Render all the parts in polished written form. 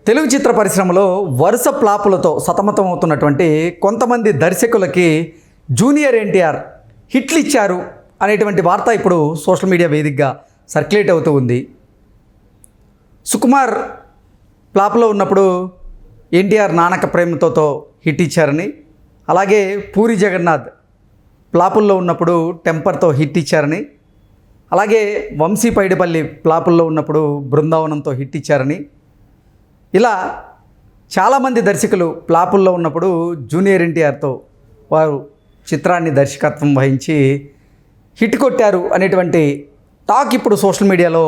తెలుగు చిత్ర పరిశ్రమలో వరుస ఫ్లాపులతో సతమతమవుతున్నటువంటి కొంతమంది దర్శకులకి జూనియర్ ఎన్టీఆర్ హిట్లు ఇచ్చారు అనేటువంటి వార్త ఇప్పుడు సోషల్ మీడియా వేదికగా సర్క్యులేట్ అవుతూ ఉంది. సుకుమార్ ఫ్లాప్లో ఉన్నప్పుడు ఎన్టీఆర్ నానక ప్రేమతో హిట్ ఇచ్చారని, అలాగే పూరి జగన్నాథ్ ఫ్లాపుల్లో ఉన్నప్పుడు టెంపర్తో హిట్ ఇచ్చారని, అలాగే వంశీ పైడిపల్లి ఫ్లాపుల్లో ఉన్నప్పుడు బృందావనంతో హిట్ ఇచ్చారని, ఇలా చాలామంది దర్శకులు ఫ్లాపుల్లో ఉన్నప్పుడు జూనియర్ ఎన్టీఆర్తో వారు చిత్రాన్ని దర్శకత్వం వహించి హిట్ కొట్టారు అనేటువంటి టాక్ ఇప్పుడు సోషల్ మీడియాలో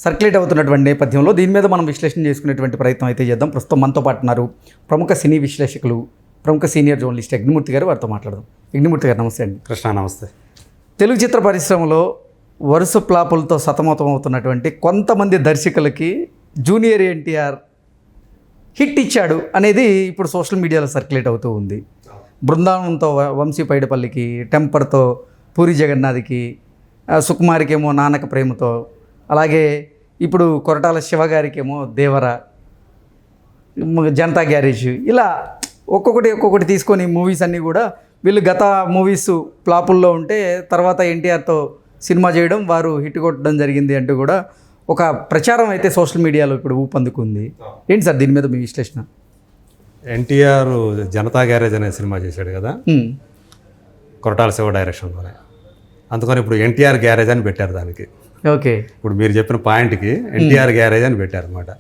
సర్క్యులేట్ అవుతున్నటువంటి నేపథ్యంలో దీని మీద మనం విశ్లేషణ చేసుకునేటువంటి ప్రయత్నం అయితే చేద్దాం. ప్రస్తుతం మనతో పాటు ఉన్నారు ప్రముఖ సినీ విశ్లేషకులు, ప్రముఖ సీనియర్ జర్నలిస్ట్ యజ్ఞమూర్తి గారు. వారితో మాట్లాడదాం. యజ్ఞమూర్తి గారు నమస్తే అండి. కృష్ణ నమస్తే. తెలుగు చిత్ర పరిశ్రమలో వరుస ఫ్లాపులతో సతమతం అవుతున్నటువంటి కొంతమంది దర్శకులకి జూనియర్ ఎన్టీఆర్ హిట్ ఇచ్చాడు అనేది ఇప్పుడు సోషల్ మీడియాలో సర్క్యులేట్ అవుతూ ఉంది. బృందావనంతో వంశీ పైడిపల్లికి, టెంపర్తో పూరి జగన్నాథ్కి, సుకుమార్కేమో నానక ప్రేమతో, అలాగే ఇప్పుడు కొరటాల శివగారికేమో దేవర, జనతా గ్యారేజ్, ఇలా ఒక్కొక్కటి తీసుకొని మూవీస్ అన్నీ కూడా వీళ్ళు గత మూవీస్ ఫ్లాపుల్లో ఉంటే తర్వాత ఎన్టీఆర్తో సినిమా చేయడం, వారు హిట్ కొట్టడం జరిగింది అంటూ కూడా ఒక ప్రచారం అయితే సోషల్ మీడియాలో ఇప్పుడు ఊపందుకుంది. ఏంటి సార్ దీని మీద మీ విశ్లేషణ? ఎన్టీఆర్ జనతా గ్యారేజ్ అనే సినిమా చేశాడు కదా, కొరటాల శివ డైరెక్షన్లోనే. అందుకని ఇప్పుడు ఎన్టీఆర్ గ్యారేజ్ అని పెట్టారు దానికి. ఓకే, ఇప్పుడు మీరు చెప్పిన పాయింట్కి ఎన్టీఆర్ గ్యారేజ్ అని పెట్టారు అనమాట.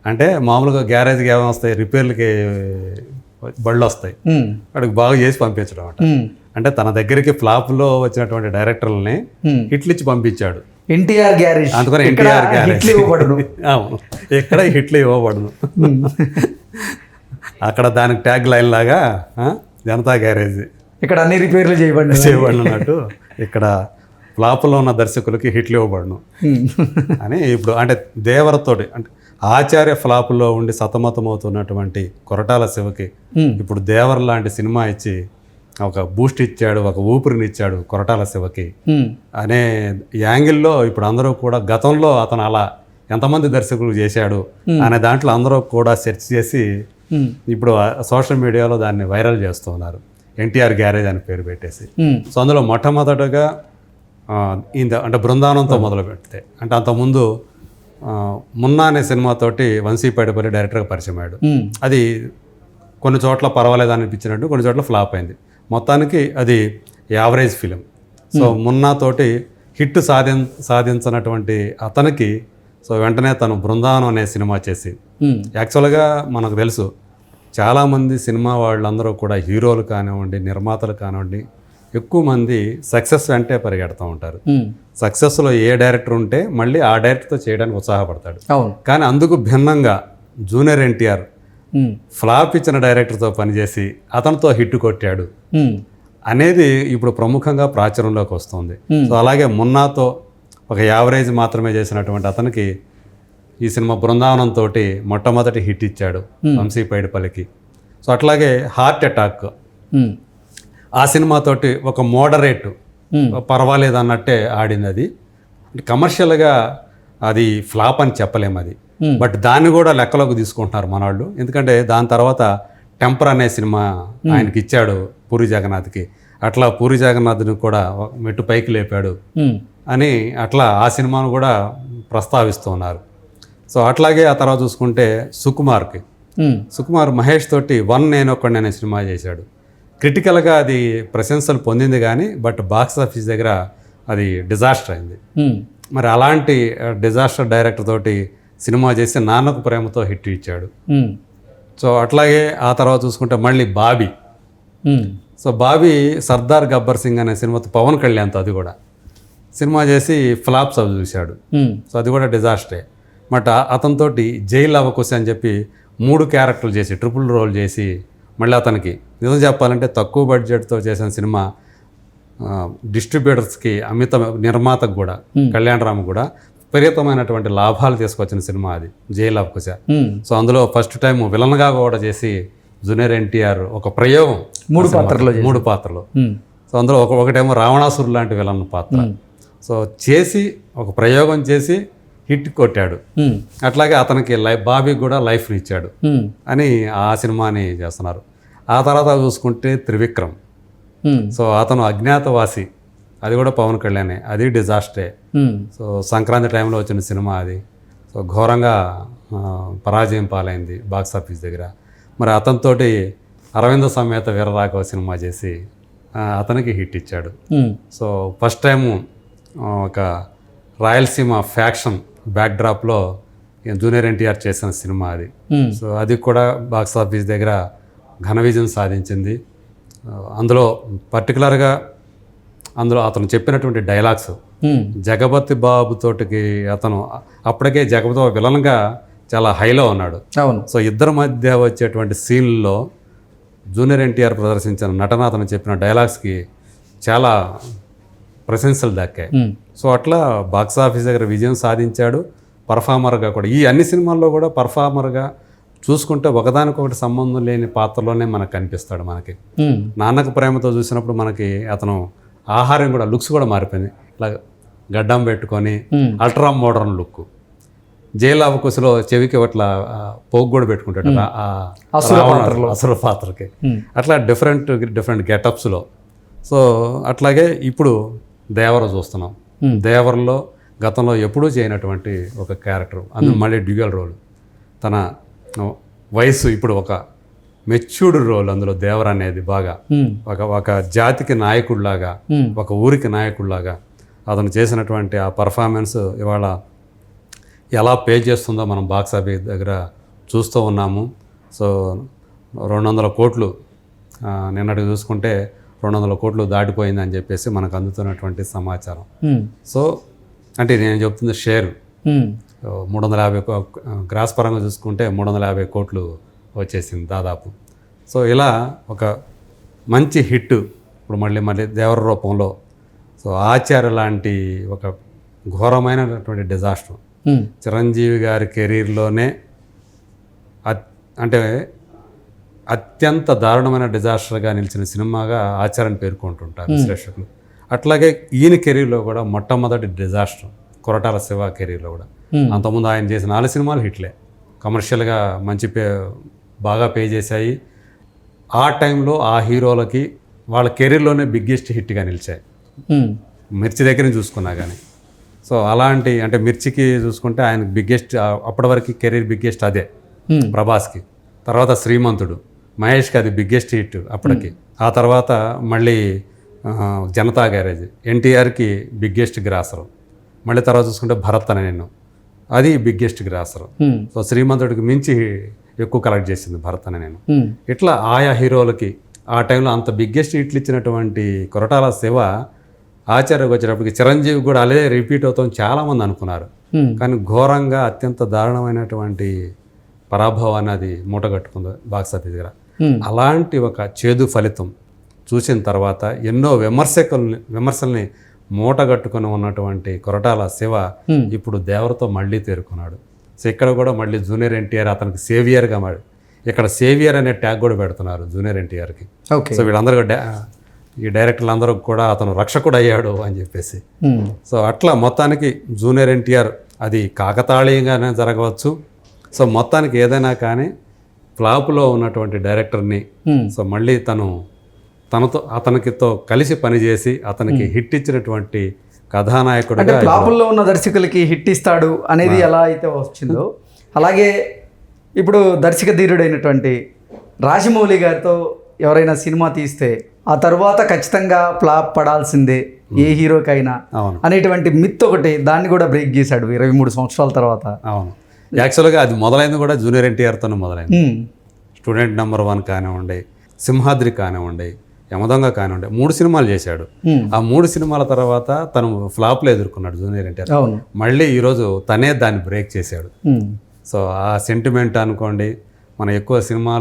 అంటే మామూలుగా గ్యారేజ్కి ఏమైనా వస్తాయి, రిపేర్లకి బళ్ళు వస్తాయి, వాడికి బాగా చేసి పంపించడం అనమాట. అంటే తన దగ్గరికి ఫ్లాప్లో వచ్చినటువంటి డైరెక్టర్లని హిట్లు ఇచ్చి పంపించాడు ఎన్టీఆర్ గ్యారేజ్. అందుకని ఎన్టీఆర్ గ్యారేజ్ ఎక్కడ హిట్లు ఇవ్వబడను. అక్కడ దానికి ట్యాగ్ లైన్ లాగా జనతా గ్యారేజ్, ఇక్కడ అన్ని రిపేర్లు చేయబడినట్టు ఇక్కడ ఫ్లాప్లో ఉన్న దర్శకులకి హిట్లు ఇవ్వబడను అని. ఇప్పుడు అంటే దేవరతోటి, అంటే ఆచార్య ఫ్లాపుల్లో ఉండి సతమతమవుతున్నటువంటి కొరటాల శివకి ఇప్పుడు దేవర లాంటి సినిమా ఇచ్చి ఒక బూస్ట్ ఇచ్చాడు, ఒక ఊపిరినిచ్చాడు కొరటాల శివకి అనే యాంగిల్లో ఇప్పుడు అందరూ కూడా గతంలో అతను అలా ఎంతమంది దర్శకులు చేశాడు అనే దాంట్లో అందరూ కూడా సెర్చ్ చేసి ఇప్పుడు సోషల్ మీడియాలో దాన్ని వైరల్ చేస్తూ ఉన్నారు. ఎన్టీఆర్ గ్యారేజ్ అని పేరు పెట్టేసి. సో అందులో మొట్టమొదటగా అంటే బృందావనంతో మొదలు పెడితే, అంటే అంతకుముందు మున్నా అనే సినిమాతోటి వంశీ పైడిపల్లి డైరెక్టర్గా పరిచయం అయ్యాడు. అది కొన్ని చోట్ల పర్వాలేదు అనిపించినట్టు, కొన్ని చోట్ల ఫ్లాప్ అయింది. మొత్తానికి అది యావరేజ్ ఫిలిం. సో మున్నాతోటి హిట్ సాధించినటువంటి అతనికి సో వెంటనే తను బృందావనం అనే సినిమా చేసి, యాక్చువల్గా మనకు తెలుసు చాలామంది సినిమా వాళ్ళందరూ కూడా హీరోలు కానివ్వండి, నిర్మాతలు కానివ్వండి, ఎక్కువ మంది సక్సెస్ వెంటే పరిగెడుతూ ఉంటారు. సక్సెస్లో ఏ డైరెక్టర్ ఉంటే మళ్ళీ ఆ డైరెక్టర్తో చేయడానికి ఉత్సాహపడతాడు. కానీ అందుకు భిన్నంగా జూనియర్ ఎన్టీఆర్ ఫ్లాప్ ఇచ్చిన డైరెక్టర్తో పనిచేసి అతనితో హిట్ కొట్టాడు అనేది ఇప్పుడు ప్రముఖంగా ప్రాచుర్యంలోకి వస్తుంది. సో అలాగే మున్నాతో ఒక యావరేజ్ మాత్రమే చేసినటువంటి అతనికి ఈ సినిమా బృందావనంతో మొట్టమొదటి హిట్ ఇచ్చాడు వంశీ పైడిపల్లికి. సో అట్లాగే హార్ట్ అటాక్ ఆ సినిమాతోటి ఒక మోడరేట్ పర్వాలేదు అన్నట్టే ఆడింది. అది కమర్షియల్గా అది ఫ్లాప్ అని చెప్పలేము అది, బట్ దాన్ని కూడా లెక్కలోకి తీసుకుంటున్నారు మనవాళ్ళు. ఎందుకంటే దాని తర్వాత టెంపర్ అనే సినిమా ఆయనకి ఇచ్చాడు పూరి జగన్నాథ్కి. అట్లా పూరి జగన్నాథ్ని కూడా మెట్టు పైకి లేపాడు అని అట్లా ఆ సినిమాను కూడా ప్రస్తావిస్తూ ఉన్నారు. సో అట్లాగే ఆ తర్వాత చూసుకుంటే సుకుమార్ మహేష్ తోటి వన్ నేను ఒక్కడిని అనే సినిమా చేశాడు. క్రిటికల్గా అది ప్రశంసలు పొందింది కానీ బట్ బాక్స్ ఆఫీస్ దగ్గర అది డిజాస్టర్ అయింది. మరి అలాంటి డిజాస్టర్ డైరెక్టర్ తోటి సినిమా చేసి నాన్నకు ప్రేమతో హిట్ ఇచ్చాడు. సో అట్లాగే ఆ తర్వాత చూసుకుంటే మళ్ళీ బాబీ. సో బాబీ సర్దార్ గబ్బర్ సింగ్ అనే సినిమాతో పవన్ కళ్యాణ్తో అది కూడా సినిమా చేసి ఫ్లాప్స్ అవి చూశాడు. సో అది కూడా డిజాస్టరే. బట్ అతనితోటి జైలు అవకుశ అని చెప్పి 3 క్యారెక్టర్లు చేసి ట్రిపుల్ రోల్ చేసి మళ్ళీ అతనికి నిజం చెప్పాలంటే తక్కువ బడ్జెట్తో చేసిన సినిమా డిస్ట్రిబ్యూటర్స్కి, అమిత నిర్మాతకు కూడా, కళ్యాణ్ రామ్ కూడా విపరీతమైనటువంటి లాభాలు తీసుకొచ్చిన సినిమా అది జైలు అవకుశ. సో అందులో ఫస్ట్ టైం విలన్గా కూడా చేసి జూనియర్ ఎన్టీఆర్ ఒక ప్రయోగం 3 పాత్రలు. సో అందులో ఒకటేమో రావణాసురు లాంటి విలన్ పాత్ర. సో చేసి ఒక ప్రయోగం చేసి హిట్ కొట్టాడు. అట్లాగే అతనికి బాబీకి కూడా లైఫ్ని ఇచ్చాడు అని ఆ సినిమాని చేస్తున్నారు. ఆ తర్వాత చూసుకుంటే త్రివిక్రమ్. సో అతను అజ్ఞాతవాసి, అది కూడా పవన్ కళ్యాణే, అది డిజాస్టరే. సో సంక్రాంతి టైంలో వచ్చిన సినిమా అది. సో ఘోరంగా పరాజయం పాలైంది బాక్స్ ఆఫీస్ దగ్గర. మరి అతనితోటి అరవింద సమేత వీరరాఘవ సినిమా చేసి అతనికి హిట్ ఇచ్చాడు. సో ఫస్ట్ టైము ఒక రాయలసీమ ఫ్యాక్షన్ బ్యాక్డ్రాప్లో జూనియర్ ఎన్టీఆర్ చేసిన సినిమా అది. సో అది కూడా బాక్స్ ఆఫీస్ దగ్గర ఘన విజయం సాధించింది. అందులో పర్టికులర్గా అతను చెప్పినటువంటి డైలాగ్స్, జగపతి బాబు తోటికి అతను అప్పటికే జగపతి బాబు విలన్గా చాలా హైలో ఉన్నాడు. అవును. సో ఇద్దరి మధ్య వచ్చేటువంటి సీన్లలో జూనియర్ ఎన్టీఆర్ ప్రదర్శించిన నటన, అతను చెప్పిన డైలాగ్స్కి చాలా ప్రశంసలు దక్కాయి. సో అట్లా బాక్స్ ఆఫీస్ దగ్గర విజయం సాధించాడు. పర్ఫార్మర్గా కూడా ఈ అన్ని సినిమాల్లో కూడా పర్ఫార్మర్గా చూసుకుంటే ఒకదానికొకటి సంబంధం లేని పాత్రలోనే మనకు కనిపిస్తాడు. మనకి నాన్నకు ప్రేమతో చూసినప్పుడు మనకి అతను ఆహారం కూడా, లుక్స్ కూడా మారిపోయింది. ఇట్లా గడ్డం పెట్టుకొని అల్ట్రా మోడర్న్ లుక్. జైలు అవకుశలో చెవికి అట్లా పోగు కూడా పెట్టుకుంటాడు అసుర పాత్రకి. అట్లా డిఫరెంట్ గెటప్స్లో. సో అట్లాగే ఇప్పుడు దేవర చూస్తున్నాం. దేవరలో గతంలో ఎప్పుడూ చేయనటువంటి ఒక క్యారెక్టర్, అందులో మళ్ళీ డ్యూయల్ రోల్. తన వయసు ఇప్పుడు ఒక మెచ్యూర్డ్ రోల్ అందులో దేవర అనేది బాగా ఒక జాతికి నాయకుడిలాగా, ఒక ఊరికి నాయకుడిలాగా అతను చేసినటువంటి ఆ పర్ఫార్మెన్స్ ఇవాళ ఎలా పే చేస్తుందో మనం బాక్స్ ఆఫీస్ దగ్గర చూస్తూ ఉన్నాము. సో 200 కోట్లు నిన్నటి చూసుకుంటే 200 కోట్లు దాటిపోయిందని చెప్పేసి మనకు అందుతున్నటువంటి సమాచారం. సో అంటే నేను చెప్తుంది షేర్ 350 గ్రాస్ పరంగా చూసుకుంటే 350 కోట్లు వచ్చేసింది దాదాపు. సో ఇలా ఒక మంచి హిట్ ఇప్పుడు మళ్ళీ దేవర రూపంలో. సో ఆచార్య లాంటి ఒక ఘోరమైనటువంటి డిజాస్టర్ చిరంజీవి గారి కెరీర్లోనే అంటే అత్యంత దారుణమైన డిజాస్టర్గా నిలిచిన సినిమాగా ఆచార్యని పేర్కొంటుంటారు విశ్లేషకులు. అట్లాగే ఈయన కెరీర్లో కూడా మొట్టమొదటి డిజాస్టర్ కొరటాల శివ కెరీర్లో కూడా. అంతకుముందు ఆయన చేసిన 4 సినిమాలు హిట్లే, కమర్షియల్గా మంచి బాగా పే చేశాయి. ఆ టైంలో ఆ హీరోలకి వాళ్ళ కెరీర్లోనే బిగ్గెస్ట్ హిట్గా నిలిచాయి. మిర్చి దగ్గర చూసుకున్నా కానీ. సో అలాంటి అంటే మిర్చికి చూసుకుంటే ఆయన బిగ్గెస్ట్, అప్పటి వరకు కెరీర్ బిగ్గెస్ట్ అదే ప్రభాస్కి. తర్వాత శ్రీమంతుడు, మహేష్కి అది బిగ్గెస్ట్ హిట్ అప్పటికి. ఆ తర్వాత మళ్ళీ జనతా గ్యారేజ్, ఎన్టీఆర్కి బిగ్గెస్ట్ గ్రాసరు. మళ్ళీ తర్వాత చూసుకుంటే భరత్ అనే నేను, అది బిగ్గెస్ట్ గ్రాసరు. సో శ్రీమంతుడికి మించి ఎక్కువ కలెక్ట్ చేసింది భరత్ అనే నేను. ఇట్లా ఆయా హీరోలకి ఆ టైంలో అంత బిగ్గెస్ట్ హిట్లు ఇచ్చినటువంటి కొరటాల శివ ఆచార్యకు వచ్చేటప్పటికి చిరంజీవి కూడా అదే రిపీట్ అవుతాం చాలామంది అనుకున్నారు. కానీ ఘోరంగా అత్యంత దారుణమైనటువంటి పరాభవాన్ని అది మూటగట్టుకుంది బాక్స్ ఆఫీస్ దగ్గర. అలాంటి ఒక చేదు ఫలితం చూసిన తర్వాత ఎన్నో విమర్శల్ని మూటగట్టుకుని ఉన్నటువంటి కొరటాల శివ ఇప్పుడు దేవరతో మళ్ళీ తేరుకున్నాడు. సో ఇక్కడ కూడా మళ్ళీ జూనియర్ ఎన్టీఆర్ అతనికి సేవియర్గా ఇక్కడ సేవియర్ అనే ట్యాగ్ కూడా పెడుతున్నారు జూనియర్ ఎన్టీఆర్కి. సో వీళ్ళందరూ ఈ డైరెక్టర్లు అందరూ కూడా అతను రక్షకుడు అయ్యాడు అని చెప్పేసి. సో అట్లా మొత్తానికి జూనియర్ ఎన్టీఆర్ అది కాకతాళీయంగానే జరగవచ్చు. సో మొత్తానికి ఏదైనా కానీ ఫ్లాప్లో ఉన్నటువంటి డైరెక్టర్ని సో మళ్ళీ అతనితో కలిసి పనిచేసి అతనికి హిట్ ఇచ్చినటువంటి కథానాయకుడుగా, ఫ్లాపుల్లో ఉన్న దర్శకులకి హిట్ ఇస్తాడు అనేది ఎలా అయితే వచ్చిందో, అలాగే ఇప్పుడు దర్శక ధీరుడైనటువంటి రాజమౌళి గారితో ఎవరైనా సినిమా తీస్తే ఆ తర్వాత ఖచ్చితంగా ఫ్లాప్ పడాల్సిందే ఏ హీరోకైనా అనేటువంటి మిత్ ఒకటి, దాన్ని కూడా బ్రేక్ చేశాడు 23 సంవత్సరాల తర్వాత. అవును, యాక్చువల్గా అది మొదలైంది కూడా జూనియర్ ఎన్టీఆర్తోనే మొదలైంది. స్టూడెంట్ నెంబర్ 1 కానివ్వండి, సింహాద్రి కానివ్వండి, యమదొంగ కానివ్వండి, 3 సినిమాలు చేశాడు. ఆ 3 సినిమాల తర్వాత తను ఫ్లాప్లో ఎదుర్కొన్నాడు జూనియర్ ఎన్టీఆర్. మళ్ళీ ఈరోజు తనే దాన్ని బ్రేక్ చేశాడు. సో ఆ సెంటిమెంట్ అనుకోండి, మన ఎక్కువ సినిమా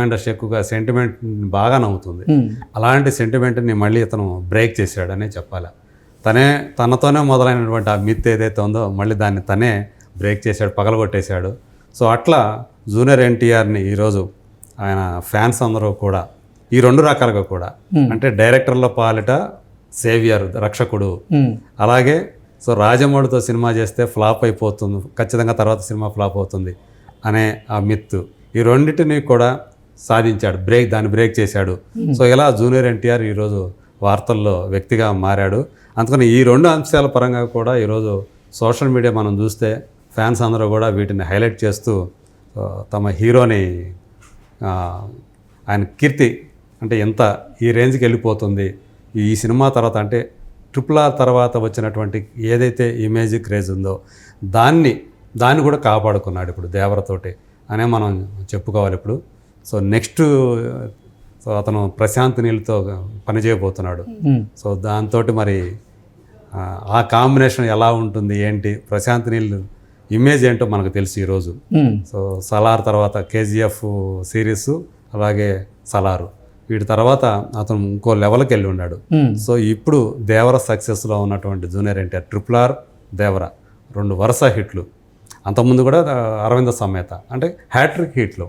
ఇండస్ట్రీ ఎక్కువగా సెంటిమెంట్ బాగా నవ్వుతుంది. అలాంటి సెంటిమెంట్ని మళ్ళీ ఇతను బ్రేక్ చేశాడనే చెప్పాలి. తనతోనే మొదలైనటువంటి ఆ మిత్ ఏదైతే ఉందో మళ్ళీ దాన్ని తనే బ్రేక్ చేశాడు, పగలగొట్టేశాడు. సో అట్లా జూనియర్ ఎన్టీఆర్ని ఈరోజు ఆయన ఫ్యాన్స్ అందరూ కూడా ఈ 2 రకాలుగా కూడా, అంటే డైరెక్టర్ల పాలిట సేవియర్ రక్షకుడు, అలాగే సో రాజమౌళితో సినిమా చేస్తే ఫ్లాప్ అయిపోతుంది, ఖచ్చితంగా తర్వాత సినిమా ఫ్లాప్ అవుతుంది అనే ఆ మిత్తు, ఈ రెండింటిని కూడా సాధించాడు, దాన్ని బ్రేక్ చేశాడు. సో ఇలా జూనియర్ ఎన్టీఆర్ ఈరోజు వార్తల్లో వ్యక్తిగా మారాడు. అందుకని ఈ రెండు అంశాల పరంగా కూడా ఈరోజు సోషల్ మీడియా మనం చూస్తే ఫ్యాన్స్ అందరూ కూడా వీటిని హైలైట్ చేస్తూ తమ హీరోని ఆయన కీర్తి అంటే ఎంత ఈ రేంజ్కి వెళ్ళిపోతుంది ఈ సినిమా తర్వాత, అంటే RRR తర్వాత వచ్చినటువంటి ఏదైతే ఇమేజ్ క్రేజ్ ఉందో దాన్ని కూడా కాపాడుకున్నాడు ఇప్పుడు దేవరతోటి అనే మనం చెప్పుకోవాలి ఇప్పుడు. సో నెక్స్ట్ అతను ప్రశాంత్ నీల్తో పనిచేయబోతున్నాడు. సో దాంతో మరి ఆ కాంబినేషన్ ఎలా ఉంటుంది ఏంటి, ప్రశాంత్ నీల్ ఇమేజ్ ఏంటో మనకు తెలుసు ఈరోజు. సో సలార్ తర్వాత KGF సిరీస్, అలాగే సలారు, వీటి తర్వాత అతను ఇంకో లెవెల్కి వెళ్ళి ఉన్నాడు. సో ఇప్పుడు దేవర సక్సెస్లో ఉన్నటువంటి జూనియర్ ఎన్టీఆర్, RRR, దేవర 2 వరుస హిట్లు. అంతకుముందు కూడా అరవింద సమేత అంటే హ్యాట్రిక్ హిట్లు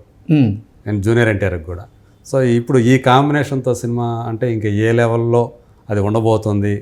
అండ్ జూనియర్ ఎన్టీఆర్కి కూడా. సో ఇప్పుడు ఈ కాంబినేషన్తో సినిమా అంటే ఇంకా ఏ లెవెల్లో అది ఉండబోతుంది